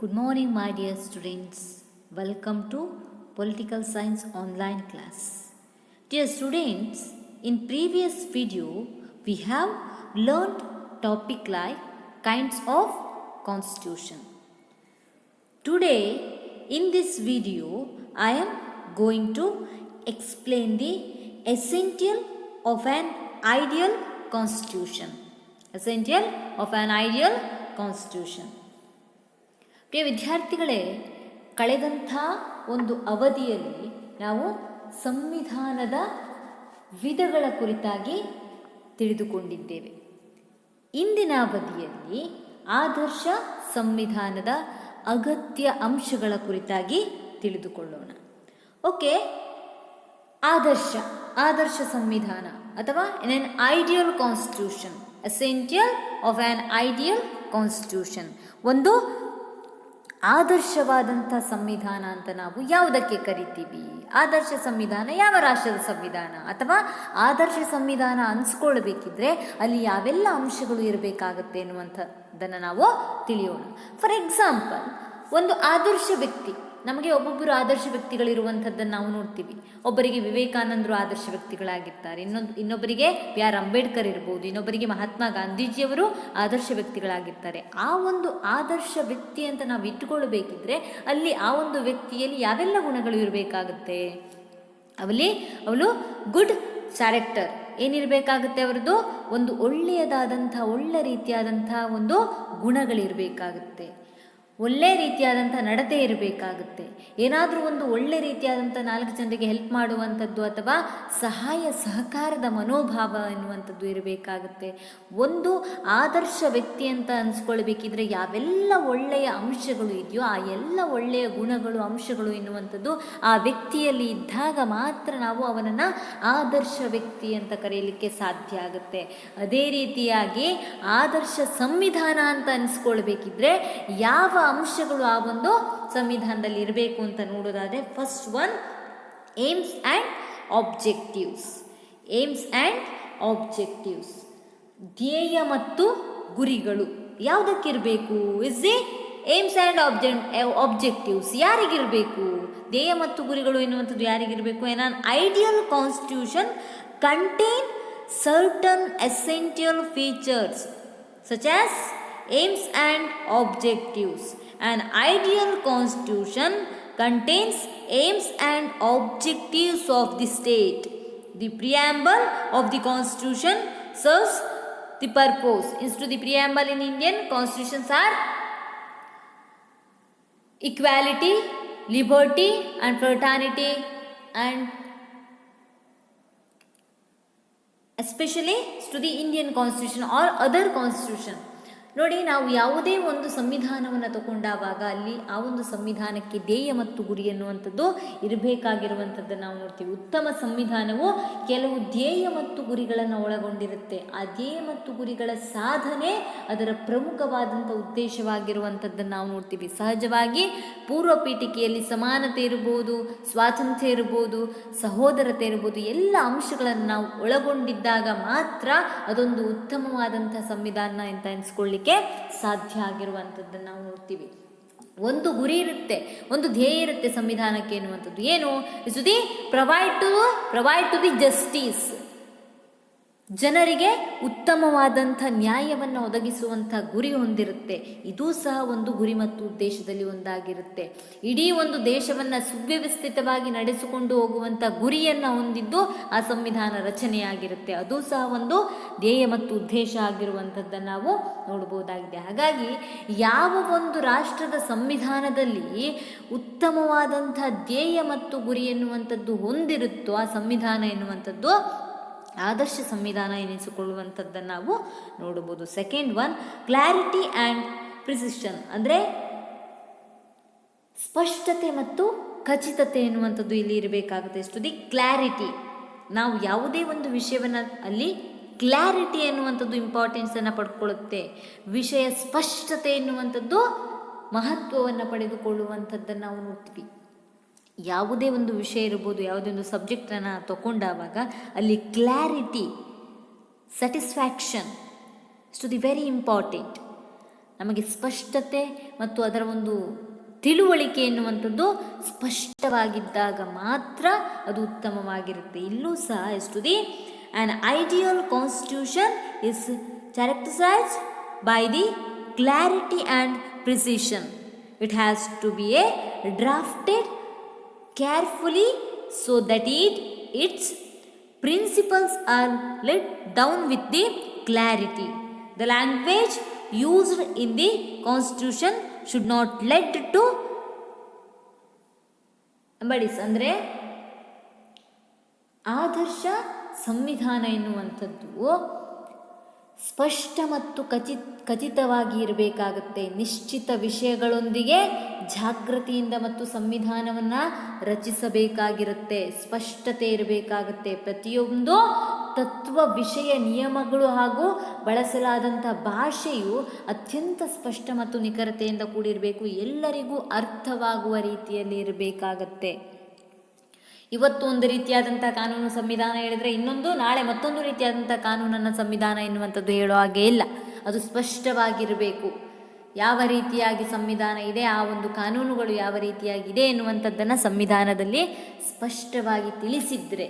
Good morning, my dear students. Welcome to Political Science online class. Dear students, in previous video, we have learned topic like kinds of constitution. Today, in this video, I am going to explain the essential of an ideal constitution. Essential of an ideal constitution. ಪ್ರಿಯ ವಿದ್ಯಾರ್ಥಿಗಳೇ, ಕಳೆದಂಥ ಒಂದು ಅವಧಿಯಲ್ಲಿ ನಾವು ಸಂವಿಧಾನದ ವಿಧಗಳ ಕುರಿತಾಗಿ ತಿಳಿದುಕೊಂಡಿದ್ದೇವೆ. ಇಂದಿನ ಅವಧಿಯಲ್ಲಿ ಆದರ್ಶ ಸಂವಿಧಾನದ ಅಗತ್ಯ ಅಂಶಗಳ ಕುರಿತಾಗಿ ತಿಳಿದುಕೊಳ್ಳೋಣ. ಓಕೆ, ಆದರ್ಶ ಸಂವಿಧಾನ ಅಥವಾ an ideal constitution, essential of an ideal constitution. ಒಂದು ಆದರ್ಶವಾದಂಥ ಸಂವಿಧಾನ ಅಂತ ನಾವು ಯಾವುದಕ್ಕೆ ಕರಿತೀವಿ? ಆದರ್ಶ ಸಂವಿಧಾನ ಯಾವ ರಾಷ್ಟ್ರದ ಸಂವಿಧಾನ? ಅಥವಾ ಆದರ್ಶ ಸಂವಿಧಾನ ಅನ್ಸ್ಕೊಳ್ಬೇಕಿದ್ರೆ ಅಲ್ಲಿ ಯಾವೆಲ್ಲ ಅಂಶಗಳು ಇರಬೇಕಾಗತ್ತೆ ಎನ್ನುವಂಥದ್ದನ್ನು ನಾವು ತಿಳಿಯೋಣ. ಫಾರ್ ಎಕ್ಸಾಂಪಲ್, ಒಂದು ಆದರ್ಶ ವ್ಯಕ್ತಿ, ನಮಗೆ ಒಬ್ಬೊಬ್ಬರು ಆದರ್ಶ ವ್ಯಕ್ತಿಗಳಿರುವಂಥದ್ದನ್ನು ನಾವು ನೋಡ್ತೀವಿ. ಒಬ್ಬರಿಗೆ ವಿವೇಕಾನಂದರು ಆದರ್ಶ ವ್ಯಕ್ತಿಗಳಾಗಿರ್ತಾರೆ, ಇನ್ನೊಬ್ಬರಿಗೆ B.R. ಅಂಬೇಡ್ಕರ್ ಇರ್ಬೋದು, ಇನ್ನೊಬ್ಬರಿಗೆ ಮಹಾತ್ಮ ಗಾಂಧೀಜಿಯವರು ಆದರ್ಶ ವ್ಯಕ್ತಿಗಳಾಗಿರ್ತಾರೆ. ಆ ಒಂದು ಆದರ್ಶ ವ್ಯಕ್ತಿ ಅಂತ ನಾವು ಇಟ್ಟುಕೊಳ್ಬೇಕಿದ್ರೆ ಅಲ್ಲಿ ಆ ಒಂದು ವ್ಯಕ್ತಿಯಲ್ಲಿ ಯಾವೆಲ್ಲ ಗುಣಗಳು ಇರಬೇಕಾಗುತ್ತೆ? ಅವಳು ಗುಡ್ ಕ್ಯಾರೆಕ್ಟರ್ ಏನಿರಬೇಕಾಗುತ್ತೆ? ಅವರದ್ದು ಒಂದು ಒಳ್ಳೆ ರೀತಿಯಾದಂಥ ಒಂದು ಗುಣಗಳಿರಬೇಕಾಗುತ್ತೆ. ಒಳ್ಳೆ ರೀತಿಯಾದಂಥ ನಡತೆ ಇರಬೇಕಾಗುತ್ತೆ. ಏನಾದರೂ ಒಂದು ಒಳ್ಳೆ ರೀತಿಯಾದಂಥ 4 ಜನರಿಗೆ ಹೆಲ್ಪ್ ಮಾಡುವಂಥದ್ದು ಅಥವಾ ಸಹಕಾರದ ಮನೋಭಾವ ಎನ್ನುವಂಥದ್ದು ಇರಬೇಕಾಗುತ್ತೆ. ಒಂದು ಆದರ್ಶ ವ್ಯಕ್ತಿ ಅಂತ ಅನ್ಸ್ಕೊಳ್ಬೇಕಿದ್ರೆ ಯಾವೆಲ್ಲ ಒಳ್ಳೆಯ ಅಂಶಗಳು ಇದೆಯೋ ಆ ಎಲ್ಲ ಒಳ್ಳೆಯ ಗುಣಗಳು, ಅಂಶಗಳು ಎನ್ನುವಂಥದ್ದು ಆ ವ್ಯಕ್ತಿಯಲ್ಲಿ ಇದ್ದಾಗ ಮಾತ್ರ ನಾವು ಅವನನ್ನು ಆದರ್ಶ ವ್ಯಕ್ತಿ ಅಂತ ಕರೆಯಲಿಕ್ಕೆ ಸಾಧ್ಯ ಆಗುತ್ತೆ. ಅದೇ ರೀತಿಯಾಗಿ ಆದರ್ಶ ಸಂವಿಧಾನ ಅಂತ ಅನ್ಸ್ಕೊಳ್ಬೇಕಿದ್ರೆ ಯಾವ ಅಂಶಗಳು ಆ ಒಂದು ಸಂವಿಧಾನದಲ್ಲಿ ಇರಬೇಕು ಅಂತ ನೋಡೋದಾದ್ರೆ, first one, aims and objectives. ಧ್ಯೇಯ ಮತ್ತು ಗುರಿಗಳು ಯಾವುದಕ್ಕಿರಬೇಕು? ಏಮ್ಸ್ ಆ್ಯಂಡ್ ಆಬ್ಜೆಕ್ಟಿವ್ಸ್ ಯಾರಿಗಿರಬೇಕು? ಧ್ಯೇಯ ಮತ್ತು ಗುರಿಗಳು ಎನ್ನುವಂಥದ್ದು ಯಾರಿಗಿರಬೇಕು? an ideal constitution contain certain essential features such as aims and objectives. An ideal constitution contains aims and objectives of the state. The preamble of the constitution serves the purpose. Into the preamble in Indian constitutions are equality, liberty and fraternity, and especially to the Indian constitution or other constitution. ನೋಡಿ, ನಾವು ಯಾವುದೇ ಒಂದು ಸಂವಿಧಾನವನ್ನು ತಗೊಂಡಾಗ ಅಲ್ಲಿ ಆ ಒಂದು ಸಂವಿಧಾನಕ್ಕೆ ಧ್ಯೇಯ ಮತ್ತು ಗುರಿ ಎನ್ನುವಂಥದ್ದು ಇರಬೇಕಾಗಿರುವಂಥದ್ದನ್ನು ನಾವು ನೋಡ್ತೀವಿ. ಉತ್ತಮ ಸಂವಿಧಾನವು ಕೆಲವು ಧ್ಯೇಯ ಮತ್ತು ಗುರಿಗಳನ್ನು ಒಳಗೊಂಡಿರುತ್ತೆ. ಆ ಧ್ಯೇಯ ಮತ್ತು ಗುರಿಗಳ ಸಾಧನೆ ಅದರ ಪ್ರಮುಖವಾದಂಥ ಉದ್ದೇಶವಾಗಿರುವಂಥದ್ದನ್ನು ನಾವು ನೋಡ್ತೀವಿ. ಸಹಜವಾಗಿ ಪೂರ್ವ ಪೀಠಿಕೆಯಲ್ಲಿ ಸಮಾನತೆ ಇರ್ಬೋದು, ಸ್ವಾತಂತ್ರ್ಯ ಇರ್ಬೋದು, ಸಹೋದರತೆ ಇರ್ಬೋದು, ಎಲ್ಲ ಅಂಶಗಳನ್ನು ನಾವು ಒಳಗೊಂಡಿದ್ದಾಗ ಮಾತ್ರ ಅದೊಂದು ಉತ್ತಮವಾದಂಥ ಸಂವಿಧಾನ ಅಂತ ಅನಿಸ್ಕೊಳ್ಳಿಕ್ಕೆ ಸಾಧ್ಯ ಆಗಿರುವಂಥದ್ದನ್ನು ನಾವು ನೋಡ್ತೀವಿ. ಒಂದು ಗುರಿ ಇರುತ್ತೆ, ಒಂದು ಧ್ಯೇಯ ಇರುತ್ತೆ ಸಂವಿಧಾನಕ್ಕೆ ಎನ್ನುವಂಥದ್ದು. ಏನು? Is to the provide to the justice. ಜನರಿಗೆ ಉತ್ತಮವಾದಂಥ ನ್ಯಾಯವನ್ನು ಒದಗಿಸುವಂಥ ಗುರಿ ಹೊಂದಿರುತ್ತೆ. ಇದೂ ಸಹ ಒಂದು ಗುರಿ ಮತ್ತು ಉದ್ದೇಶದಲ್ಲಿ ಒಂದಾಗಿರುತ್ತೆ. ಇಡೀ ಒಂದು ದೇಶವನ್ನು ಸುವ್ಯವಸ್ಥಿತವಾಗಿ ನಡೆಸಿಕೊಂಡು ಹೋಗುವಂಥ ಗುರಿಯನ್ನು ಹೊಂದಿದ್ದು ಆ ಸಂವಿಧಾನ ರಚನೆಯಾಗಿರುತ್ತೆ. ಅದು ಸಹ ಒಂದು ಧ್ಯೇಯ ಮತ್ತು ಉದ್ದೇಶ ಆಗಿರುವಂಥದ್ದನ್ನು ನಾವು ನೋಡ್ಬೋದಾಗಿದೆ. ಹಾಗಾಗಿ ಯಾವ ಒಂದು ರಾಷ್ಟ್ರದ ಸಂವಿಧಾನದಲ್ಲಿ ಉತ್ತಮವಾದಂಥ ಧ್ಯೇಯ ಮತ್ತು ಗುರಿ ಎನ್ನುವಂಥದ್ದು ಹೊಂದಿರುತ್ತೋ ಆ ಸಂವಿಧಾನ ಎನ್ನುವಂಥದ್ದು ಆದರ್ಶ ಸಂವಿಧಾನ ಎನಿಸಿಕೊಳ್ಳುವಂಥದ್ದನ್ನು ನಾವು ನೋಡಬಹುದು. Second one, clarity and precision, ಅಂದರೆ ಸ್ಪಷ್ಟತೆ ಮತ್ತು ಖಚಿತತೆ ಎನ್ನುವಂಥದ್ದು ಇಲ್ಲಿ ಇರಬೇಕಾಗುತ್ತೆ. ಎಷ್ಟು ದಿ ಕ್ಲಾರಿಟಿ. ನಾವು ಯಾವುದೇ ಒಂದು ವಿಷಯವನ್ನು ಅಲ್ಲಿ ಕ್ಲಾರಿಟಿ ಎನ್ನುವಂಥದ್ದು ಇಂಪಾರ್ಟೆನ್ಸನ್ನು ಪಡ್ಕೊಳ್ಳುತ್ತೆ. ವಿಷಯ ಸ್ಪಷ್ಟತೆ ಎನ್ನುವಂಥದ್ದು ಮಹತ್ವವನ್ನು ಪಡೆದುಕೊಳ್ಳುವಂಥದ್ದನ್ನು ನಾವು ನೋಡ್ತೀವಿ. ಯಾವುದೇ ಒಂದು ವಿಷಯ ಇರ್ಬೋದು, ಯಾವುದೇ ಒಂದು ಸಬ್ಜೆಕ್ಟನ್ನು ತಗೊಂಡಾಗ ಅಲ್ಲಿ clarity, satisfaction to the very important. ನಮಗೆ ಸ್ಪಷ್ಟತೆ ಮತ್ತು ಅದರ ಒಂದು ತಿಳುವಳಿಕೆ ಎನ್ನುವಂಥದ್ದು ಸ್ಪಷ್ಟವಾಗಿದ್ದಾಗ ಮಾತ್ರ ಅದು ಉತ್ತಮವಾಗಿರುತ್ತೆ. ಇಲ್ಲೂ ಸಹ ಎಷ್ಟು the an ideal constitution is characterized by the clarity and precision. It has to be drafted carefully so that its principles are laid down with the clarity. The language used in the constitution should not lead to embodies ಅಂದರೆ ಆದರ್ಶ ಸಂವಿಧಾನ ಎನ್ನುವಂಥದ್ದು ಸ್ಪಷ್ಟ ಮತ್ತು ಖಚಿತವಾಗಿ ಇರಬೇಕಾಗುತ್ತೆ. ನಿಶ್ಚಿತ ವಿಷಯಗಳೊಂದಿಗೆ ಜಾಗೃತಿಯಿಂದ ಮತ್ತು ಸಂವಿಧಾನವನ್ನು ರಚಿಸಬೇಕಾಗಿರುತ್ತೆ. ಸ್ಪಷ್ಟತೆ ಇರಬೇಕಾಗುತ್ತೆ. ಪ್ರತಿಯೊಂದು ತತ್ವ, ವಿಷಯ, ನಿಯಮಗಳು ಹಾಗೂ ಬಳಸಲಾದಂಥ ಭಾಷೆಯು ಅತ್ಯಂತ ಸ್ಪಷ್ಟ ಮತ್ತು ನಿಖರತೆಯಿಂದ ಕೂಡಿರಬೇಕು. ಎಲ್ಲರಿಗೂ ಅರ್ಥವಾಗುವ ರೀತಿಯಲ್ಲಿ ಇರಬೇಕಾಗತ್ತೆ. ಇವತ್ತು ಒಂದು ರೀತಿಯಾದಂಥ ಕಾನೂನು ಸಂವಿಧಾನ ಹೇಳಿದರೆ ಇನ್ನೊಂದು, ನಾಳೆ ಮತ್ತೊಂದು ರೀತಿಯಾದಂಥ ಕಾನೂನನ್ನು ಸಂವಿಧಾನ ಎನ್ನುವಂಥದ್ದು ಹೇಳೋ ಹಾಗೆ ಇಲ್ಲ. ಅದು ಸ್ಪಷ್ಟವಾಗಿರಬೇಕು. ಯಾವ ರೀತಿಯಾಗಿ ಸಂವಿಧಾನ ಇದೆ, ಆ ಒಂದು ಕಾನೂನುಗಳು ಯಾವ ರೀತಿಯಾಗಿದೆ ಎನ್ನುವಂಥದ್ದನ್ನು ಸಂವಿಧಾನದಲ್ಲಿ ಸ್ಪಷ್ಟವಾಗಿ ತಿಳಿಸಿದರೆ,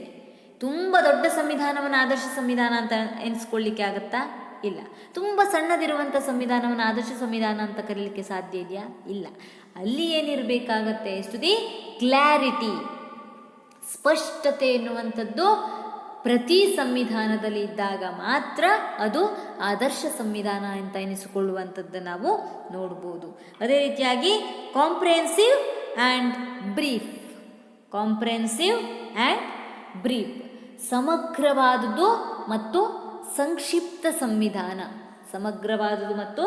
ತುಂಬ ದೊಡ್ಡ ಸಂವಿಧಾನವನ್ನು ಆದರ್ಶ ಸಂವಿಧಾನ ಅಂತ ಎನಿಸ್ಕೊಳ್ಳಿಕ್ಕೆ ಆಗುತ್ತಾ? ಇಲ್ಲ. ತುಂಬ ಸಣ್ಣದಿರುವಂಥ ಸಂವಿಧಾನವನ್ನು ಆದರ್ಶ ಸಂವಿಧಾನ ಅಂತ ಕರೀಲಿಕ್ಕೆ ಸಾಧ್ಯ ಇದೆಯಾ? ಇಲ್ಲ. ಅಲ್ಲಿ ಏನಿರಬೇಕಾಗತ್ತೆ, ಎಷ್ಟು ದಿ ಕ್ಲಾರಿಟಿ, ಸ್ಪಷ್ಟತೆ ಎನ್ನುವಂಥದ್ದು ಪ್ರತಿ ಸಂವಿಧಾನದಲ್ಲಿ ಇದ್ದಾಗ ಮಾತ್ರ ಅದು ಆದರ್ಶ ಸಂವಿಧಾನ ಅಂತ ಎನಿಸಿಕೊಳ್ಳುವಂಥದ್ದನ್ನು ನಾವು ನೋಡ್ಬೋದು. ಅದೇ ರೀತಿಯಾಗಿ comprehensive and brief. Comprehensive and brief, ಸಮಗ್ರವಾದುದು ಮತ್ತು ಸಂಕ್ಷಿಪ್ತ ಸಂವಿಧಾನ. ಸಮಗ್ರವಾದುದು ಮತ್ತು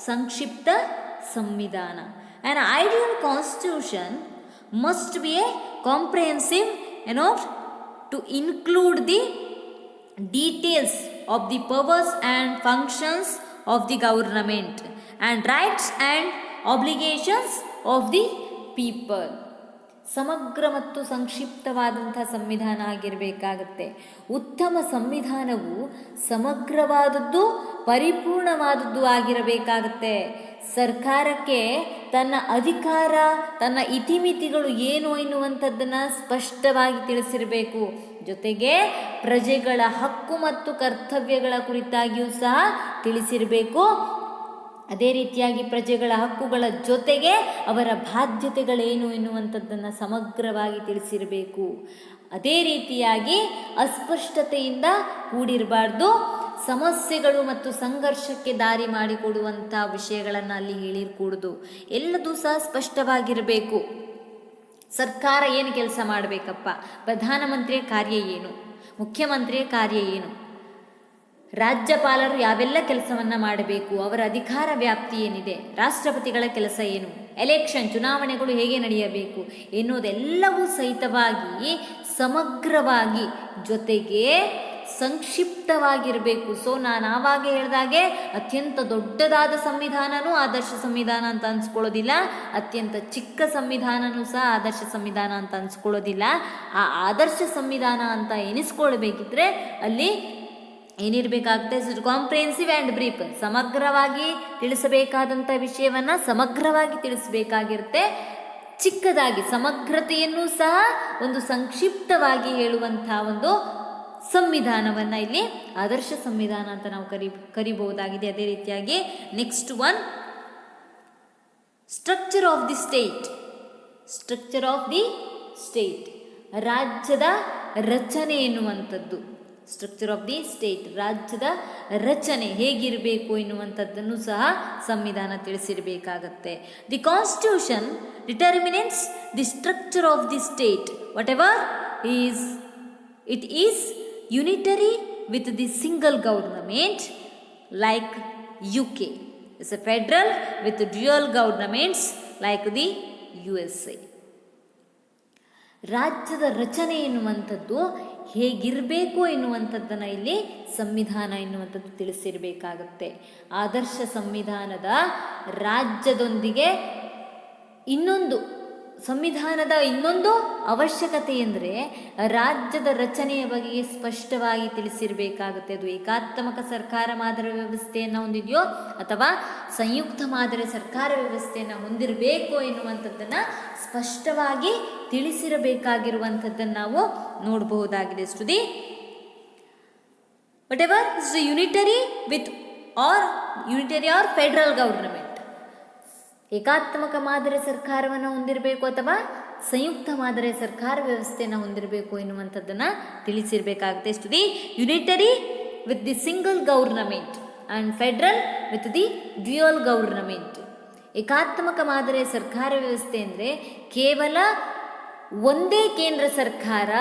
ಸಂಕ್ಷಿಪ್ತ ಸಂವಿಧಾನ. An ideal constitution must be a comprehensive enough to include the details of the powers and functions of the government and rights and obligations of the people. ಸಮಗ್ರ ಮತ್ತು ಸಂಕ್ಷಿಪ್ತವಾದಂಥ ಸಂವಿಧಾನ ಆಗಿರಬೇಕಾಗತ್ತೆ. ಉತ್ತಮ ಸಂವಿಧಾನವು ಸಮಗ್ರವಾದದ್ದು, ಪರಿಪೂರ್ಣವಾದದ್ದು ಆಗಿರಬೇಕಾಗತ್ತೆ. ಸರ್ಕಾರಕ್ಕೆ ತನ್ನ ಅಧಿಕಾರ, ತನ್ನ ಇತಿಮಿತಿಗಳು ಏನು ಎನ್ನುವಂಥದ್ದನ್ನು ಸ್ಪಷ್ಟವಾಗಿ ತಿಳಿಸಿರಬೇಕು. ಜೊತೆಗೆ ಪ್ರಜೆಗಳ ಹಕ್ಕು ಮತ್ತು ಕರ್ತವ್ಯಗಳ ಕುರಿತಾಗಿಯೂ ಸಹ ತಿಳಿಸಿರಬೇಕು. ಅದೇ ರೀತಿಯಾಗಿ ಪ್ರಜೆಗಳ ಹಕ್ಕುಗಳ ಜೊತೆಗೆ ಅವರ ಬಾಧ್ಯತೆಗಳೇನು ಎನ್ನುವಂಥದ್ದನ್ನು ಸಮಗ್ರವಾಗಿ ತಿಳಿಸಿರಬೇಕು. ಅದೇ ರೀತಿಯಾಗಿ ಅಸ್ಪಷ್ಟತೆಯಿಂದ ಕೂಡಿರಬಾರ್ದು. ಸಮಸ್ಯೆಗಳು ಮತ್ತು ಸಂಘರ್ಷಕ್ಕೆ ದಾರಿ ಮಾಡಿಕೊಡುವಂಥ ವಿಷಯಗಳನ್ನು ಅಲ್ಲಿ ಹೇಳಿರ್ಕೂಡ್ದು. ಎಲ್ಲದೂ ಸಹ ಸ್ಪಷ್ಟವಾಗಿರಬೇಕು. ಸರ್ಕಾರ ಏನು ಕೆಲಸ ಮಾಡಬೇಕಪ್ಪ, ಪ್ರಧಾನಮಂತ್ರಿಯ ಕಾರ್ಯ ಏನು, ಮುಖ್ಯಮಂತ್ರಿಯ ಕಾರ್ಯ ಏನು, ರಾಜ್ಯಪಾಲರು ಯಾವೆಲ್ಲ ಕೆಲಸವನ್ನು ಮಾಡಬೇಕು, ಅವರ ಅಧಿಕಾರ ವ್ಯಾಪ್ತಿ ಏನಿದೆ, ರಾಷ್ಟ್ರಪತಿಗಳ ಕೆಲಸ ಏನು, ಎಲೆಕ್ಷನ್ ಚುನಾವಣೆಗಳು ಹೇಗೆ ನಡೆಯಬೇಕು ಎನ್ನುವುದೆಲ್ಲವೂ ಸಹಿತವಾಗಿ ಸಮಗ್ರವಾಗಿ, ಜೊತೆಗೆ ಸಂಕ್ಷಿಪ್ತವಾಗಿರಬೇಕು. ಸೊ ನಾನು ಆವಾಗ ಹೇಳಿದಾಗೆ ಅತ್ಯಂತ ದೊಡ್ಡದಾದ ಸಂವಿಧಾನನೂ ಆದರ್ಶ ಸಂವಿಧಾನ ಅಂತ ಅನ್ಸ್ಕೊಳ್ಳೋದಿಲ್ಲ, ಅತ್ಯಂತ ಚಿಕ್ಕ ಸಂವಿಧಾನನೂ ಸಹ ಆದರ್ಶ ಸಂವಿಧಾನ ಅಂತ ಅನ್ಸ್ಕೊಳ್ಳೋದಿಲ್ಲ. ಆ ಆದರ್ಶ ಸಂವಿಧಾನ ಅಂತ ಎನಿಸ್ಕೊಳ್ಬೇಕಿದ್ರೆ ಅಲ್ಲಿ ಏನಿರಬೇಕಾಗುತ್ತೆ, ಕಾಂಪ್ರಿಹೆನ್ಸಿವ್ ಆ್ಯಂಡ್ ಬ್ರೀಫ್, ಸಮಗ್ರವಾಗಿ ತಿಳಿಸಬೇಕಾದಂಥ ವಿಷಯವನ್ನು ಸಮಗ್ರವಾಗಿ ತಿಳಿಸಬೇಕಾಗಿರುತ್ತೆ. ಚಿಕ್ಕದಾಗಿ ಸಮಗ್ರತೆಯನ್ನು ಸಹ ಒಂದು ಸಂಕ್ಷಿಪ್ತವಾಗಿ ಹೇಳುವಂಥ ಒಂದು ಸಂವಿಧಾನವನ್ನು ಇಲ್ಲಿ ಆದರ್ಶ ಸಂವಿಧಾನ ಅಂತ ನಾವು ಕರಿಬಹುದಾಗಿದೆ. ಅದೇ ರೀತಿಯಾಗಿ next one, structure of the state. Structure of the state, ರಾಜ್ಯದ ರಚನೆ ಎನ್ನುವಂಥದ್ದು. ಸ್ಟ್ರಕ್ಚರ್ ಆಫ್ ದಿ ಸ್ಟೇಟ್, ರಾಜ್ಯದ ರಚನೆ ಹೇಗಿರಬೇಕು ಎನ್ನುವಂಥದ್ದನ್ನು ಸಹ ಸಂವಿಧಾನ ತಿಳಿಸಿರಬೇಕಾಗತ್ತೆ. The constitution determines the structure of the state whatever is it is unitary with the single government like UK. It's a federal with dual governments like the USA. ರಾಜ್ಯದ ರಚನೆ ಎನ್ನುವಂಥದ್ದು ಹೇಗಿರಬೇಕು ಎನ್ನುವಂಥದ್ದನ್ನು ಇಲ್ಲಿ ಸಂವಿಧಾನ ಎನ್ನುವಂಥದ್ದು ತಿಳಿಸಿರಬೇಕಾಗತ್ತೆ. ಆದರ್ಶ ಸಂವಿಧಾನದ ರಾಜ್ಯದೊಂದಿಗೆ ಇನ್ನೊಂದು ಸಂವಿಧಾನದ ಇನ್ನೊಂದು ಅವಶ್ಯಕತೆ ಎಂದರೆ ರಾಜ್ಯದ ರಚನೆಯ ಬಗ್ಗೆ ಸ್ಪಷ್ಟವಾಗಿ ತಿಳಿಸಿರಬೇಕಾಗುತ್ತೆ. ಅದು ಏಕಾತ್ಮಕ ಸರ್ಕಾರ ಮಾದರಿ ವ್ಯವಸ್ಥೆಯನ್ನು ಹೊಂದಿದೆಯೋ ಅಥವಾ ಸಂಯುಕ್ತ ಮಾದರಿ ಸರ್ಕಾರ ವ್ಯವಸ್ಥೆಯನ್ನು ಹೊಂದಿರಬೇಕು ಎನ್ನುವಂಥದ್ದನ್ನು ಸ್ಪಷ್ಟವಾಗಿ ತಿಳಿಸಿರಬೇಕಾಗಿರುವಂಥದ್ದನ್ನು ನಾವು ನೋಡಬಹುದಾಗಿದೆ. ಸ್ಟುಡಿ whatever is the unitary or federal government, ಏಕಾತ್ಮಕ ಮಾದರಿ ಸರ್ಕಾರವನ್ನು ಹೊಂದಿರಬೇಕು ಅಥವಾ ಸಂಯುಕ್ತ ಮಾದರಿ ಸರ್ಕಾರ ವ್ಯವಸ್ಥೆಯನ್ನು ಹೊಂದಿರಬೇಕು ಎನ್ನುವಂಥದ್ದನ್ನು ತಿಳಿಸಿರಬೇಕಾಗುತ್ತೆ. Study unitary with the single government and federal with the dual government. ಏಕಾತ್ಮಕ ಮಾದರಿಯ ಸರ್ಕಾರ ವ್ಯವಸ್ಥೆ ಅಂದರೆ ಕೇವಲ ಒಂದೇ ಕೇಂದ್ರ ಸರ್ಕಾರ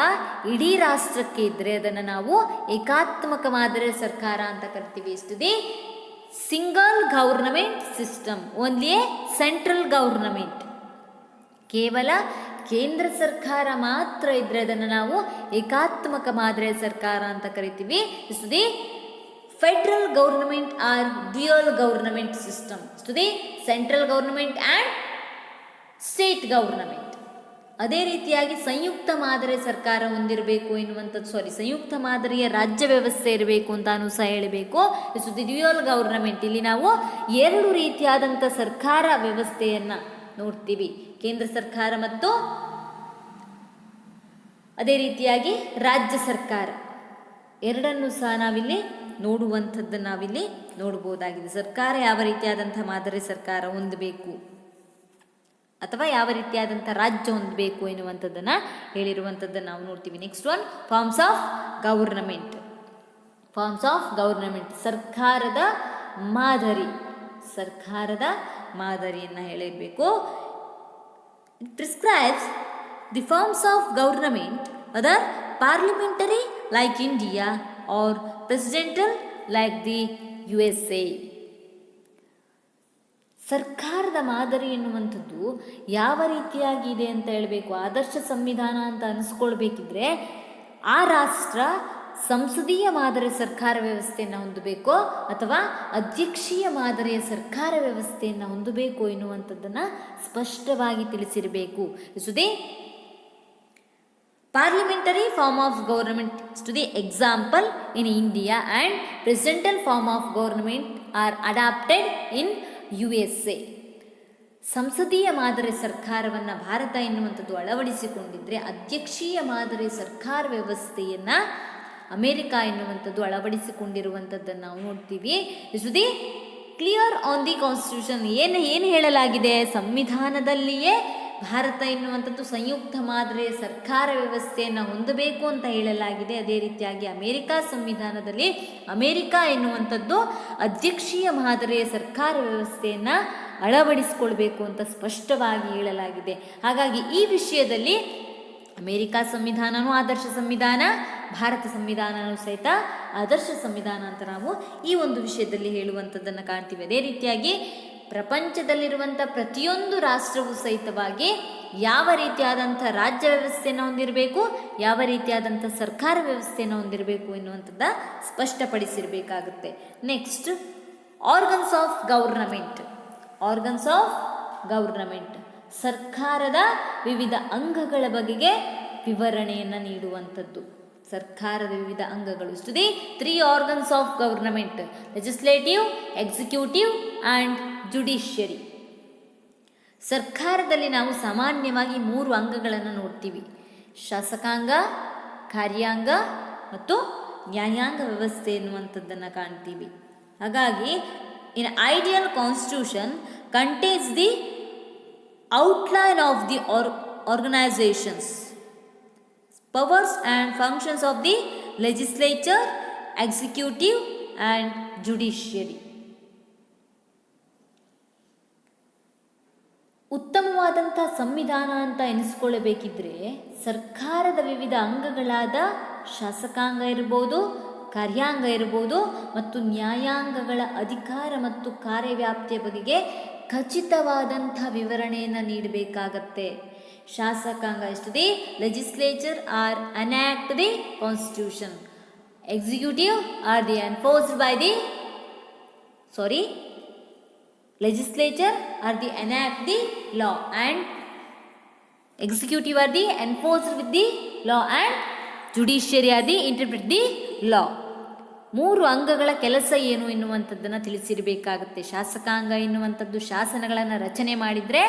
ಇಡೀ ರಾಷ್ಟ್ರಕ್ಕೆ ಇದ್ದರೆ ಅದನ್ನು ನಾವು ಏಕಾತ್ಮಕ ಮಾದರಿಯ ಸರ್ಕಾರ ಅಂತ ಕರಿತೀವಿ. Study single government system, only a central government. ಕೇವಲ ಕೇಂದ್ರ ಸರ್ಕಾರ ಮಾತ್ರ ಇದ್ದರೆ ಅದನ್ನು ನಾವು ಏಕಾತ್ಮಕ ಮಾದರಿಯ ಸರ್ಕಾರ ಅಂತ ಕರಿತೀವಿ. Study federal government or dual government system. Study central government and state government. ಅದೇ ರೀತಿಯಾಗಿ ಸಂಯುಕ್ತ ಮಾದರಿಯ ಸರ್ಕಾರ ಹೊಂದಿರಬೇಕು ಎನ್ನುವಂಥದ್ದು, ಸಂಯುಕ್ತ ಮಾದರಿಯ ರಾಜ್ಯ ವ್ಯವಸ್ಥೆ ಇರಬೇಕು ಅಂತಾನು ಸಹ ಹೇಳಬೇಕು. ಸುದ್ದಿ ಡ್ಯುಯಲ್ ಗೌರ್ನಮೆಂಟ್, ಇಲ್ಲಿ ನಾವು ಎರಡು ರೀತಿಯಾದಂಥ ಸರ್ಕಾರ ವ್ಯವಸ್ಥೆಯನ್ನು ನೋಡ್ತೀವಿ, ಕೇಂದ್ರ ಸರ್ಕಾರ ಮತ್ತು ಅದೇ ರೀತಿಯಾಗಿ ರಾಜ್ಯ ಸರ್ಕಾರ, ಎರಡನ್ನೂ ಸಹ ನಾವಿಲ್ಲಿ ನೋಡುವಂಥದ್ದನ್ನು ನಾವಿಲ್ಲಿ ನೋಡ್ಬೋದಾಗಿದೆ. ಸರ್ಕಾರ ಯಾವ ರೀತಿಯಾದಂಥ ಮಾದರಿ ಸರ್ಕಾರ ಹೊಂದಬೇಕು ಅಥವಾ ಯಾವ ರೀತಿಯಾದಂಥ ರಾಜ್ಯ ಹೊಂದಬೇಕು ಎನ್ನುವಂಥದ್ದನ್ನು ಹೇಳಿರುವಂಥದ್ದನ್ನು ನಾವು ನೋಡ್ತೀವಿ. Next one, forms of government. Forms of government, ಸರ್ಕಾರದ ಮಾದರಿ, ಸರ್ಕಾರದ ಮಾದರಿಯನ್ನು ಹೇಳಿರಬೇಕು. It prescribes the forms of government other parliamentary like India or presidential like the USA. ಸರ್ಕಾರದ ಮಾದರಿ ಎನ್ನುವಂಥದ್ದು ಯಾವ ರೀತಿಯಾಗಿದೆ ಅಂತ ಹೇಳಬೇಕು. ಆದರ್ಶ ಸಂವಿಧಾನ ಅಂತ ಅನಿಸ್ಕೊಳ್ಬೇಕಿದ್ರೆ ಆ ರಾಷ್ಟ್ರ ಸಂಸದೀಯ ಮಾದರಿಯ ಸರ್ಕಾರ ವ್ಯವಸ್ಥೆಯನ್ನು ಹೊಂದಬೇಕು ಅಥವಾ ಅಧ್ಯಕ್ಷೀಯ ಮಾದರಿಯ ಸರ್ಕಾರ ವ್ಯವಸ್ಥೆಯನ್ನು ಹೊಂದಬೇಕು ಎನ್ನುವಂಥದ್ದನ್ನು ಸ್ಪಷ್ಟವಾಗಿ ತಿಳಿಸಿರಬೇಕು. ಸುದೇ parliamentary form of government to the example in India and presidential form of government are adopted in USA. ಸಂಸದೀಯ ಮಾದರಿ ಸರ್ಕಾರವನ್ನು ಭಾರತ ಎನ್ನುವಂಥದ್ದು ಅಳವಡಿಸಿಕೊಂಡಿದ್ದರೆ ಅಧ್ಯಕ್ಷೀಯ ಮಾದರಿ ಸರ್ಕಾರ ವ್ಯವಸ್ಥೆಯನ್ನು ಅಮೆರಿಕ ಎನ್ನುವಂಥದ್ದು ಅಳವಡಿಸಿಕೊಂಡಿರುವಂಥದ್ದನ್ನು ನಾವು ನೋಡ್ತೀವಿ. Is the clear on the constitution, ಏನು ಹೇಳಲಾಗಿದೆ ಸಂವಿಧಾನದಲ್ಲಿಯೇ ಭಾರತ ಎನ್ನುವಂಥದ್ದು ಸಂಯುಕ್ತ ಮಾದರಿಯ ಸರ್ಕಾರ ವ್ಯವಸ್ಥೆಯನ್ನು ಹೊಂದಬೇಕು ಅಂತ ಹೇಳಲಾಗಿದೆ. ಅದೇ ರೀತಿಯಾಗಿ ಅಮೆರಿಕ ಸಂವಿಧಾನದಲ್ಲಿ ಅಮೆರಿಕ ಎನ್ನುವಂಥದ್ದು ಅಧ್ಯಕ್ಷೀಯ ಮಾದರಿಯ ಸರ್ಕಾರ ವ್ಯವಸ್ಥೆಯನ್ನು ಅಳವಡಿಸಿಕೊಳ್ಬೇಕು ಅಂತ ಸ್ಪಷ್ಟವಾಗಿ ಹೇಳಲಾಗಿದೆ. ಹಾಗಾಗಿ ಈ ವಿಷಯದಲ್ಲಿ ಅಮೆರಿಕ ಸಂವಿಧಾನವೂ ಆದರ್ಶ ಸಂವಿಧಾನ, ಭಾರತ ಸಂವಿಧಾನವೂ ಸಹಿತ ಆದರ್ಶ ಸಂವಿಧಾನ ಅಂತ ನಾವು ಈ ಒಂದು ವಿಷಯದಲ್ಲಿ ಹೇಳುವಂಥದ್ದನ್ನು ಕಾಣ್ತೀವಿ. ಅದೇ ರೀತಿಯಾಗಿ ಪ್ರಪಂಚದಲ್ಲಿರುವಂಥ ಪ್ರತಿಯೊಂದು ರಾಷ್ಟ್ರವೂ ಸಹಿತವಾಗಿ ಯಾವ ರೀತಿಯಾದಂಥ ರಾಜ್ಯ ವ್ಯವಸ್ಥೆಯನ್ನು ಹೊಂದಿರಬೇಕು, ಯಾವ ರೀತಿಯಾದಂಥ ಸರ್ಕಾರ ವ್ಯವಸ್ಥೆಯನ್ನು ಹೊಂದಿರಬೇಕು ಎನ್ನುವಂಥದ್ದು ಸ್ಪಷ್ಟಪಡಿಸಿರಬೇಕಾಗುತ್ತೆ. Next, organs of government. Organs of government, ಸರ್ಕಾರದ ವಿವಿಧ ಅಂಗಗಳ ಬಗೆಗೆ ವಿವರಣೆಯನ್ನು ನೀಡುವಂಥದ್ದು. ಸರ್ಕಾರದ ವಿವಿಧ ಅಂಗಗಳು. The 3 organs of government: legislative, executive and judiciary. ಸರ್ಕಾರದಲ್ಲಿ ನಾವು ಸಾಮಾನ್ಯವಾಗಿ 3 ಅಂಗಗಳನ್ನು ನೋಡ್ತೀವಿ: ಶಾಸಕಾಂಗ, ಕಾರ್ಯಾಂಗ ಮತ್ತು ನ್ಯಾಯಾಂಗ ವ್ಯವಸ್ಥೆ ಎನ್ನುವಂಥದ್ದನ್ನು ಕಾಣ್ತೀವಿ. ಹಾಗಾಗಿ in ideal constitution contains the outline of the organisations, powers and functions of the legislature, executive and judiciary. ಉತ್ತಮವಾದಂಥ ಸಂವಿಧಾನ ಅಂತ ಎನಿಸ್ಕೊಳ್ಳಬೇಕಿದ್ರೆ ಸರ್ಕಾರದ ವಿವಿಧ ಅಂಗಗಳಾದ ಶಾಸಕಾಂಗ ಇರ್ಬೋದು, ಕಾರ್ಯಾಂಗ ಇರ್ಬೋದು ಮತ್ತು ನ್ಯಾಯಾಂಗಗಳ ಅಧಿಕಾರ ಮತ್ತು ಕಾರ್ಯವ್ಯಾಪ್ತಿಯ ಬಗೆಗೆ ಖಚಿತವಾದಂಥ ವಿವರಣೆಯನ್ನು ನೀಡಬೇಕಾಗತ್ತೆ. ಶಾಸಕಾಂಗ ಇಷ್ಟು the legislature are enact the constitution, executive are the enforced by the legislature are the enact the law and executive are the enforced with the law and judiciary are the interpret the law. 3 ಅಂಗಗಳ ಕೆಲಸ ಏನು ಎನ್ನುವಂಥದ್ದನ್ನು ತಿಳಿಸಿರಬೇಕಾಗುತ್ತೆ. ಶಾಸಕಾಂಗ ಎನ್ನುವಂಥದ್ದು ಶಾಸನಗಳನ್ನು ರಚನೆ ಮಾಡಿದರೆ,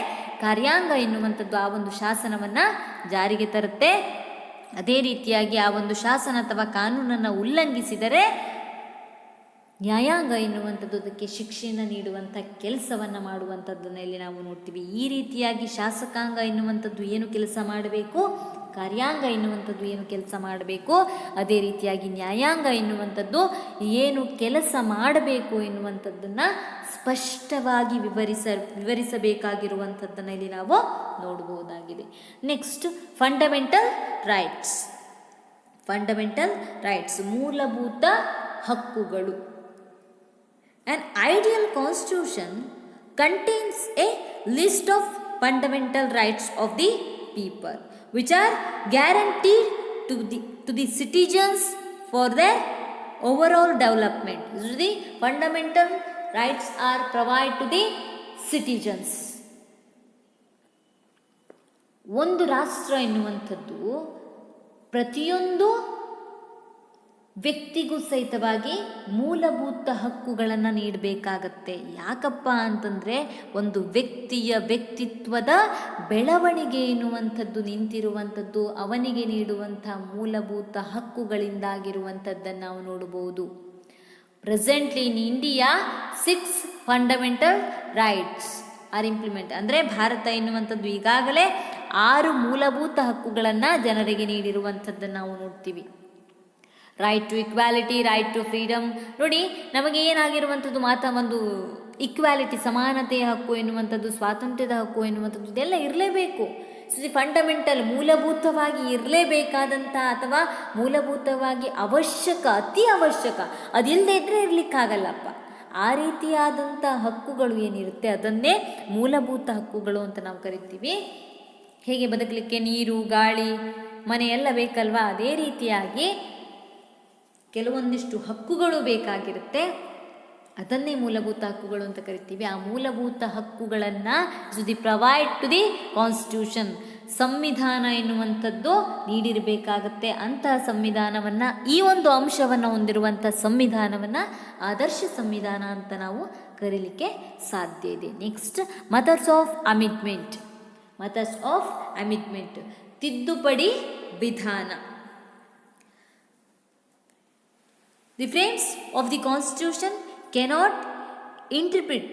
ಕಾರ್ಯಾಂಗ ಎನ್ನುವಂಥದ್ದು ಆ ಒಂದು ಶಾಸನವನ್ನು ಜಾರಿಗೆ ತರುತ್ತೆ. ಅದೇ ರೀತಿಯಾಗಿ ಆ ಒಂದು ಶಾಸನ ಅಥವಾ ಕಾನೂನನ್ನು ಉಲ್ಲಂಘಿಸಿದರೆ ನ್ಯಾಯಾಂಗ ಎನ್ನುವಂಥದ್ದು ಅದಕ್ಕೆ ಶಿಕ್ಷೆಯನ್ನು ನೀಡುವಂಥ ಕೆಲಸವನ್ನು ಮಾಡುವಂಥದ್ದನ್ನು ಇಲ್ಲಿ ನಾವು ನೋಡ್ತೀವಿ. ಈ ರೀತಿಯಾಗಿ ಶಾಸಕಾಂಗ ಎನ್ನುವಂಥದ್ದು ಏನು ಕೆಲಸ ಮಾಡಬೇಕು, ಕಾರ್ಯಾಂಗ ಎನ್ನುವಂಥದ್ದು ಏನು ಕೆಲಸ ಮಾಡಬೇಕು, ಅದೇ ರೀತಿಯಾಗಿ ನ್ಯಾಯಾಂಗ ಎನ್ನುವಂಥದ್ದು ಏನು ಕೆಲಸ ಮಾಡಬೇಕು ಎನ್ನುವಂಥದ್ದನ್ನು ಸ್ಪಷ್ಟವಾಗಿ ವಿವರಿಸಬೇಕಾಗಿರುವಂಥದ್ದನ್ನು ಇಲ್ಲಿ ನಾವು ನೋಡಬಹುದಾಗಿದೆ. Next, fundamental rights. Fundamental rights ಮೂಲಭೂತ ಹಕ್ಕುಗಳು. An ideal constitution contains a list of fundamental rights of the people which are guaranteed to the citizens for their overall development. The fundamental rights are provided to the citizens. ಒಂದು ರಾಷ್ಟ್ರ ಎನ್ನುವಂಥದ್ದು ಪ್ರತಿಯೊಂದು ವ್ಯಕ್ತಿಗೂ ಸಹಿತವಾಗಿ ಮೂಲಭೂತ ಹಕ್ಕುಗಳನ್ನು ನೀಡಬೇಕಾಗತ್ತೆ. ಯಾಕಪ್ಪ ಅಂತಂದರೆ ಒಂದು ವ್ಯಕ್ತಿಯ ವ್ಯಕ್ತಿತ್ವದ ಬೆಳವಣಿಗೆ ಎನ್ನುವಂಥದ್ದು ನಿಂತಿರುವಂಥದ್ದು ಅವನಿಗೆ ನೀಡುವಂಥ ಮೂಲಭೂತ ಹಕ್ಕುಗಳಿಂದಾಗಿರುವಂಥದ್ದನ್ನು ನಾವು ನೋಡಬಹುದು. Presently in India 6 fundamental rights R implement. ಅಂದರೆ ಭಾರತ ಎನ್ನುವಂಥದ್ದು ಈಗಾಗಲೇ 6 ಮೂಲಭೂತ ಹಕ್ಕುಗಳನ್ನು ಜನರಿಗೆ ನೀಡಿರುವಂಥದ್ದನ್ನು ನಾವು ನೋಡ್ತೀವಿ. Right to equality, right to freedom. ನೋಡಿ, ನಮಗೆ ಏನಾಗಿರುವಂಥದ್ದು ಒಂದು ಇಕ್ವಾಲಿಟಿ, ಸಮಾನತೆಯ ಹಕ್ಕು ಎನ್ನುವಂಥದ್ದು, ಸ್ವಾತಂತ್ರ್ಯದ ಹಕ್ಕು ಎನ್ನುವಂಥದ್ದು ಇದೆಲ್ಲ ಇರಲೇಬೇಕು. ಫಂಡಮೆಂಟಲ್, ಮೂಲಭೂತವಾಗಿ ಇರಲೇಬೇಕಾದಂಥ ಅಥವಾ ಮೂಲಭೂತವಾಗಿ ಅವಶ್ಯಕ, ಅತಿ ಅವಶ್ಯಕ, ಅದಿಲ್ಲದೆ ಇದ್ದರೆ ಇರಲಿಕ್ಕಾಗಲ್ಲಪ್ಪ. ಆ ರೀತಿಯಾದಂಥ ಹಕ್ಕುಗಳು ಏನಿರುತ್ತೆ ಅದನ್ನೇ ಮೂಲಭೂತ ಹಕ್ಕುಗಳು ಅಂತ ನಾವು ಕರಿತೀವಿ. ಹೇಗೆ ಬದುಕಲಿಕ್ಕೆ ನೀರು, ಗಾಳಿ, ಮನೆ ಎಲ್ಲ ಬೇಕಲ್ವಾ, ಅದೇ ರೀತಿಯಾಗಿ ಕೆಲವೊಂದಿಷ್ಟು ಹಕ್ಕುಗಳು ಬೇಕಾಗಿರುತ್ತೆ, ಅದನ್ನೇ ಮೂಲಭೂತ ಹಕ್ಕುಗಳು ಅಂತ ಕರಿತೀವಿ. ಆ ಮೂಲಭೂತ ಹಕ್ಕುಗಳನ್ನು the provide to the constitution, ಸಂವಿಧಾನ ಎನ್ನುವಂಥದ್ದು ನೀಡಿರಬೇಕಾಗತ್ತೆ. ಅಂತಹ ಸಂವಿಧಾನವನ್ನು, ಈ ಒಂದು ಅಂಶವನ್ನು ಹೊಂದಿರುವಂಥ ಸಂವಿಧಾನವನ್ನು ಆದರ್ಶ ಸಂವಿಧಾನ ಅಂತ ನಾವು ಕರೀಲಿಕ್ಕೆ ಸಾಧ್ಯ ಇದೆ. Next, methods of amendment. Methods of amendment, ತಿದ್ದುಪಡಿ ವಿಧಾನ. The frames of the Constitution cannot interpret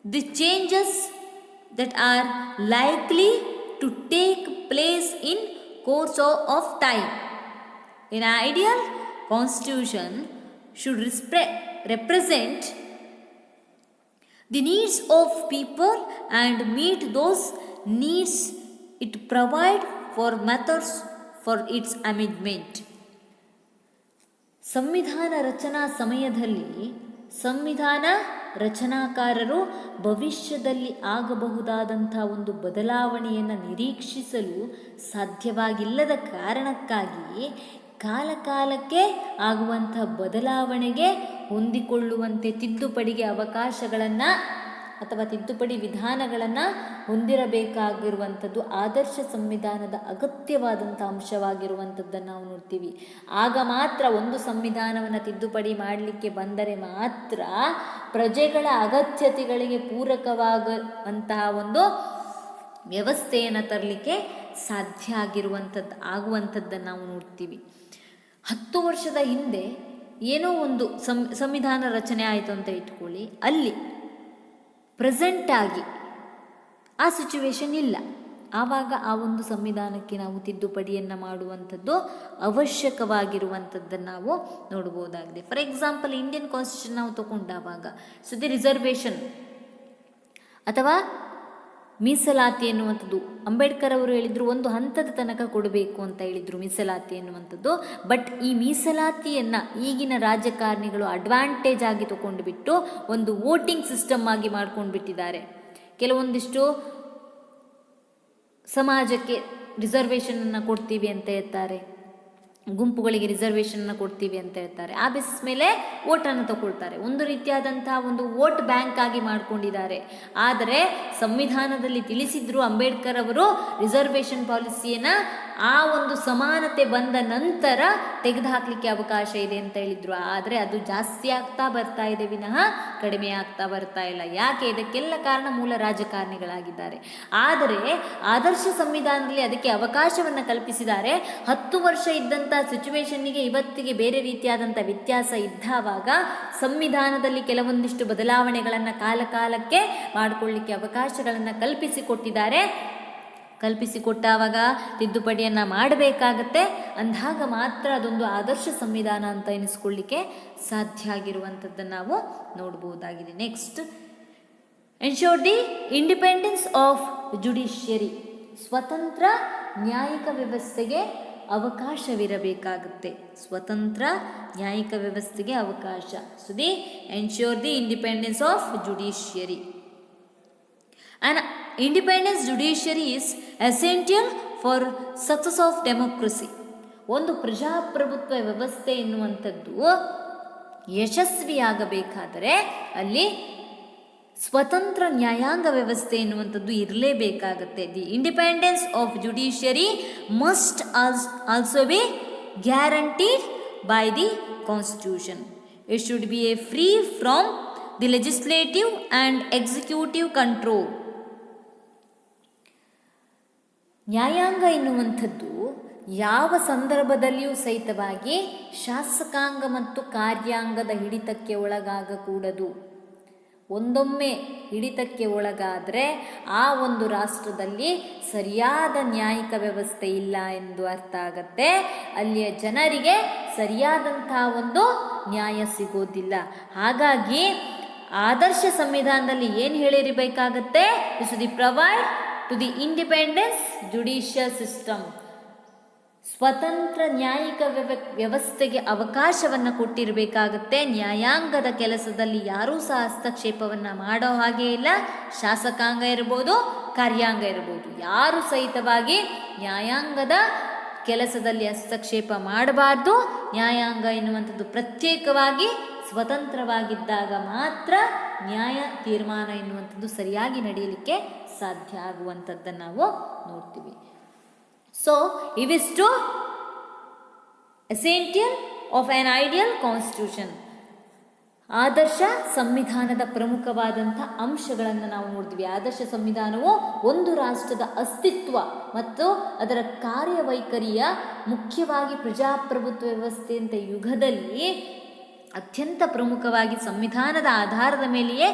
the changes that are likely to take place in course of time. An ideal Constitution should represent the needs of people and meet those needs. It provide for methods for its amendment. ಸಂವಿಧಾನ ರಚನಾ ಸಮಯದಲ್ಲಿ ಸಂವಿಧಾನ ರಚನಾಕಾರರು ಭವಿಷ್ಯದಲ್ಲಿ ಆಗಬಹುದಾದಂಥ ಒಂದು ಬದಲಾವಣೆಯನ್ನು ನಿರೀಕ್ಷಿಸಲು ಸಾಧ್ಯವಾಗಿಲ್ಲದ ಕಾರಣಕ್ಕಾಗಿ ಕಾಲಕಾಲಕ್ಕೆ ಆಗುವಂಥ ಬದಲಾವಣೆಗೆ ಹೊಂದಿಕೊಳ್ಳುವಂತೆ ತಿದ್ದುಪಡಿಗೆ ಅವಕಾಶಗಳನ್ನು ಅಥವಾ ತಿದ್ದುಪಡಿ ವಿಧಾನಗಳನ್ನು ಹೊಂದಿರಬೇಕಾಗಿರುವಂಥದ್ದು ಆದರ್ಶ ಸಂವಿಧಾನದ ಅಗತ್ಯವಾದಂಥ ಅಂಶವಾಗಿರುವಂಥದ್ದನ್ನು ನಾವು ನೋಡ್ತೀವಿ. ಆಗ ಮಾತ್ರ ಒಂದು ಸಂವಿಧಾನವನ್ನು ತಿದ್ದುಪಡಿ ಮಾಡಲಿಕ್ಕೆ ಬಂದರೆ ಮಾತ್ರ ಪ್ರಜೆಗಳ ಅಗತ್ಯತೆಗಳಿಗೆ ಪೂರಕವಾಗುವಂತಹ ಒಂದು ವ್ಯವಸ್ಥೆಯನ್ನು ತರಲಿಕ್ಕೆ ಸಾಧ್ಯ ಆಗುವಂಥದ್ದನ್ನು ನಾವು ನೋಡ್ತೀವಿ. 10 ವರ್ಷದ ಹಿಂದೆ ಏನೋ ಒಂದು ಸಂವಿಧಾನ ರಚನೆ ಆಯಿತು ಅಂತ ಇಟ್ಕೊಳ್ಳಿ, ಅಲ್ಲಿ ಪ್ರೆಸೆಂಟಾಗಿ ಆ ಸಿಚುವೇಶನ್ ಇಲ್ಲ. ಆವಾಗ ಆ ಒಂದು ಸಂವಿಧಾನಕ್ಕೆ ನಾವು ತಿದ್ದುಪಡಿಯನ್ನು ಮಾಡುವಂಥದ್ದು ಅವಶ್ಯಕವಾಗಿರುವಂಥದ್ದನ್ನು ನಾವು ನೋಡ್ಬೋದಾಗಿದೆ. ಫಾರ್ ಎಕ್ಸಾಂಪಲ್, ಇಂಡಿಯನ್ ಕಾನ್ಸ್ಟಿಟ್ಯೂಷನ್ ನಾವು ತಗೊಂಡಾಗ ದಿ ರಿಸರ್ವೇಷನ್ ಅಥವಾ ಮೀಸಲಾತಿ ಎನ್ನುವಂಥದ್ದು ಅಂಬೇಡ್ಕರ್ ಅವರು ಹೇಳಿದರು, ಒಂದು ಹಂತದ ತನಕ ಕೊಡಬೇಕು ಅಂತ ಹೇಳಿದರು ಮೀಸಲಾತಿ ಎನ್ನುವಂಥದ್ದು. ಬಟ್ ಈ ಮೀಸಲಾತಿಯನ್ನು ಈಗಿನ ರಾಜಕಾರಣಿಗಳು ಅಡ್ವಾಂಟೇಜ್ ಆಗಿ ತಗೊಂಡು ಬಿಟ್ಟು ಒಂದು ವೋಟಿಂಗ್ ಸಿಸ್ಟಮ್ ಆಗಿ ಮಾಡ್ಕೊಂಡು ಬಿಟ್ಟಿದ್ದಾರೆ. ಕೆಲವೊಂದಿಷ್ಟು ಸಮಾಜಕ್ಕೆ ರಿಸರ್ವೇಷನನ್ನು ಕೊಡ್ತೀವಿ ಅಂತ ಹೇಳ್ತಾರೆ, ಗುಂಪುಗಳಿಗೆ ರಿಸರ್ವೇಷನ್ನ ಕೊಡ್ತೀವಿ ಅಂತ ಹೇಳ್ತಾರೆ. ಆ ಬೇಸಿಸ್ ಮೇಲೆ ವೋಟನ್ನು ತಗೊಳ್ತಾರೆ. ಒಂದು ರೀತಿಯಾದಂತಹ ಒಂದು ವೋಟ್ ಬ್ಯಾಂಕ್ ಆಗಿ ಮಾಡಿಕೊಂಡಿದ್ದಾರೆ. ಆದರೆ ಸಂವಿಧಾನದಲ್ಲಿ ತಿಳಿಸಿದ್ರು ಅಂಬೇಡ್ಕರ್ ಅವರು ರಿಸರ್ವೇಷನ್ ಪಾಲಿಸಿಯನ್ನು ಆ ಒಂದು ಸಮಾನತೆ ಬಂದ ನಂತರ ತೆಗೆದುಹಾಕಲಿಕ್ಕೆ ಅವಕಾಶ ಇದೆ ಅಂತ ಹೇಳಿದ್ರು. ಆದರೆ ಅದು ಜಾಸ್ತಿ ಆಗ್ತಾ ಬರ್ತಾ ಇದೆ ವಿನಃ ಕಡಿಮೆ ಆಗ್ತಾ ಬರ್ತಾ ಇಲ್ಲ. ಯಾಕೆ? ಇದಕ್ಕೆಲ್ಲ ಕಾರಣ ಮೂಲ ರಾಜಕಾರಣಿಗಳಾಗಿದ್ದಾರೆ. ಆದರೆ ಆದರ್ಶ ಸಂವಿಧಾನದಲ್ಲಿ ಅದಕ್ಕೆ ಅವಕಾಶವನ್ನು ಕಲ್ಪಿಸಿದ್ದಾರೆ. 10 ವರ್ಷ ಇದ್ದಂಥ ಸಿಚುವೇಶನ್ನಿಗೆ ಇವತ್ತಿಗೆ ಬೇರೆ ರೀತಿಯಾದಂಥ ವ್ಯತ್ಯಾಸ ಇದ್ದಾವಾಗ ಸಂವಿಧಾನದಲ್ಲಿ ಕೆಲವೊಂದಿಷ್ಟು ಬದಲಾವಣೆಗಳನ್ನು ಕಾಲಕ್ಕೆ ಮಾಡಿಕೊಳ್ಳಿಕ್ಕೆ ಅವಕಾಶಗಳನ್ನು ಕಲ್ಪಿಸಿಕೊಟ್ಟಾಗ ತಿದ್ದುಪಡಿಯನ್ನು ಮಾಡಬೇಕಾಗತ್ತೆ. ಅಂದಾಗ ಮಾತ್ರ ಅದೊಂದು ಆದರ್ಶ ಸಂವಿಧಾನ ಅಂತ ಎನಿಸ್ಕೊಳ್ಳಿಕ್ಕೆ ಸಾಧ್ಯ ಆಗಿರುವಂಥದ್ದನ್ನು ನಾವು ನೋಡ್ಬೋದಾಗಿದೆ. Next, ensure the independence of judiciary. ಸ್ವತಂತ್ರ ನ್ಯಾಯಿಕ ವ್ಯವಸ್ಥೆಗೆ ಅವಕಾಶವಿರಬೇಕಾಗುತ್ತೆ. ಸ್ವತಂತ್ರ ನ್ಯಾಯಿಕ ವ್ಯವಸ್ಥೆಗೆ ಅವಕಾಶ. So the ensure the independence of judiciary. An independent judiciary is essential for success of democracy. ಒಂದು ಪ್ರಜಾಪ್ರಭುತ್ವ ವ್ಯವಸ್ಥೆ ಎನ್ನುವಂಥದ್ದು ಯಶಸ್ವಿಯಾಗಬೇಕಾದರೆ ಅಲ್ಲಿ ಸ್ವತಂತ್ರ ನ್ಯಾಯಾಂಗ ವ್ಯವಸ್ಥೆ ಎನ್ನುವಂಥದ್ದು ಇರಲೇಬೇಕಾಗತ್ತೆ. The independence of judiciary must also be guaranteed by the constitution. It should be free from the legislative and executive control. ನ್ಯಾಯಾಂಗ ಎನ್ನುವಂಥದ್ದು ಯಾವ ಸಂದರ್ಭದಲ್ಲಿಯೂ ಸಹಿತವಾಗಿ ಶಾಸಕಾಂಗ ಮತ್ತು ಕಾರ್ಯಾಂಗದ ಹಿಡಿತಕ್ಕೆ ಒಳಗಾಗಕೂಡದು. ಒಂದೊಮ್ಮೆ ಹಿಡಿತಕ್ಕೆ ಒಳಗಾದರೆ ಆ ಒಂದು ರಾಷ್ಟ್ರದಲ್ಲಿ ಸರಿಯಾದ ನ್ಯಾಯಿಕ ವ್ಯವಸ್ಥೆ ಇಲ್ಲ ಎಂದು ಅರ್ಥ ಆಗತ್ತೆ. ಅಲ್ಲಿಯ ಜನರಿಗೆ ಸರಿಯಾದಂತಹ ಒಂದು ನ್ಯಾಯ ಸಿಗೋದಿಲ್ಲ. ಹಾಗಾಗಿ ಆದರ್ಶ ಸಂವಿಧಾನದಲ್ಲಿ ಏನು ಹೇಳಿರಬೇಕಾಗತ್ತೆ? It should provide to the independence judicial system. ಸ್ವತಂತ್ರ ನ್ಯಾಯಿಕ ವ್ಯವಸ್ಥೆಗೆ ಅವಕಾಶವನ್ನು ಕೊಟ್ಟಿರಬೇಕಾಗುತ್ತೆ. ನ್ಯಾಯಾಂಗದ ಕೆಲಸದಲ್ಲಿ ಯಾರೂ ಸಹ ಹಸ್ತಕ್ಷೇಪವನ್ನು ಮಾಡೋ ಹಾಗೆ ಇಲ್ಲ. ಶಾಸಕಾಂಗ ಇರ್ಬೋದು, ಕಾರ್ಯಾಂಗ ಇರ್ಬೋದು, ಯಾರು ಸಹಿತವಾಗಿ ನ್ಯಾಯಾಂಗದ ಕೆಲಸದಲ್ಲಿ ಹಸ್ತಕ್ಷೇಪ ಮಾಡಬಾರ್ದು. ನ್ಯಾಯಾಂಗ ಎನ್ನುವಂಥದ್ದು ಪ್ರತ್ಯೇಕವಾಗಿ ಸ್ವತಂತ್ರವಾಗಿದ್ದಾಗ ಮಾತ್ರ ನ್ಯಾಯ ತೀರ್ಮಾನ ಎನ್ನುವಂಥದ್ದು ಸರಿಯಾಗಿ ನಡೆಯಲಿಕ್ಕೆ ಸಾಧ್ಯ ಆಗುವಂಥದ್ದನ್ನು ನಾವು ನೋಡ್ತೀವಿ. ಸೊ ಇವಿಷ್ಟು essential of an ideal constitution. ಆದರ್ಶ ಸಂವಿಧಾನದ ಪ್ರಮುಖವಾದಂಥ ಅಂಶಗಳನ್ನು ನಾವು ನೋಡ್ತೀವಿ. ಆದರ್ಶ ಸಂವಿಧಾನವು ಒಂದು ರಾಷ್ಟ್ರದ ಅಸ್ತಿತ್ವ ಮತ್ತು ಅದರ ಕಾರ್ಯವೈಖರಿಯ ಮುಖ್ಯವಾಗಿ ಪ್ರಜಾಪ್ರಭುತ್ವ ವ್ಯವಸ್ಥೆಯಂಥ ಯುಗದಲ್ಲಿ ಅತ್ಯಂತ ಪ್ರಮುಖವಾಗಿ ಸಂವಿಧಾನದ ಆಧಾರದ ಮೇಲೆಯೇ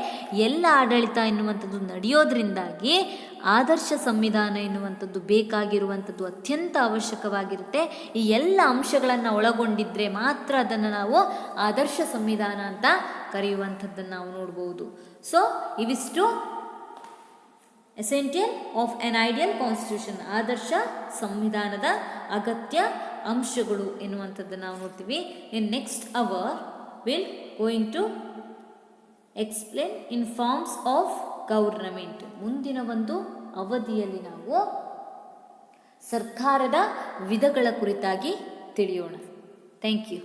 ಎಲ್ಲ ಆಡಳಿತ ಎನ್ನುವಂಥದ್ದು ನಡೆಯೋದ್ರಿಂದಾಗಿ ಆದರ್ಶ ಸಂವಿಧಾನ ಎನ್ನುವಂಥದ್ದು ಬೇಕಾಗಿರುವಂಥದ್ದು ಅತ್ಯಂತ ಅವಶ್ಯಕವಾಗಿರುತ್ತೆ. ಈ ಎಲ್ಲ ಅಂಶಗಳನ್ನು ಒಳಗೊಂಡಿದ್ದರೆ ಮಾತ್ರ ಅದನ್ನು ನಾವು ಆದರ್ಶ ಸಂವಿಧಾನ ಅಂತ ಕರೆಯುವಂಥದ್ದನ್ನು ನಾವು ನೋಡ್ಬೋದು. ಸೊ ಇವಿಷ್ಟು essential of an ideal constitution, ಆದರ್ಶ ಸಂವಿಧಾನದ ಅಗತ್ಯ ಅಂಶಗಳು ಎನ್ನುವಂಥದ್ದನ್ನು ನಾವು ನೋಡ್ತೀವಿ. In next hour will going to explain in forms of government. ಮುಂದಿನ ಒಂದು ಅವಧಿಯಲ್ಲಿ ನಾವು ಸರ್ಕಾರದ ವಿಧಗಳ ಕುರಿತಾಗಿ ತಿಳಿಯೋಣ. Thank you.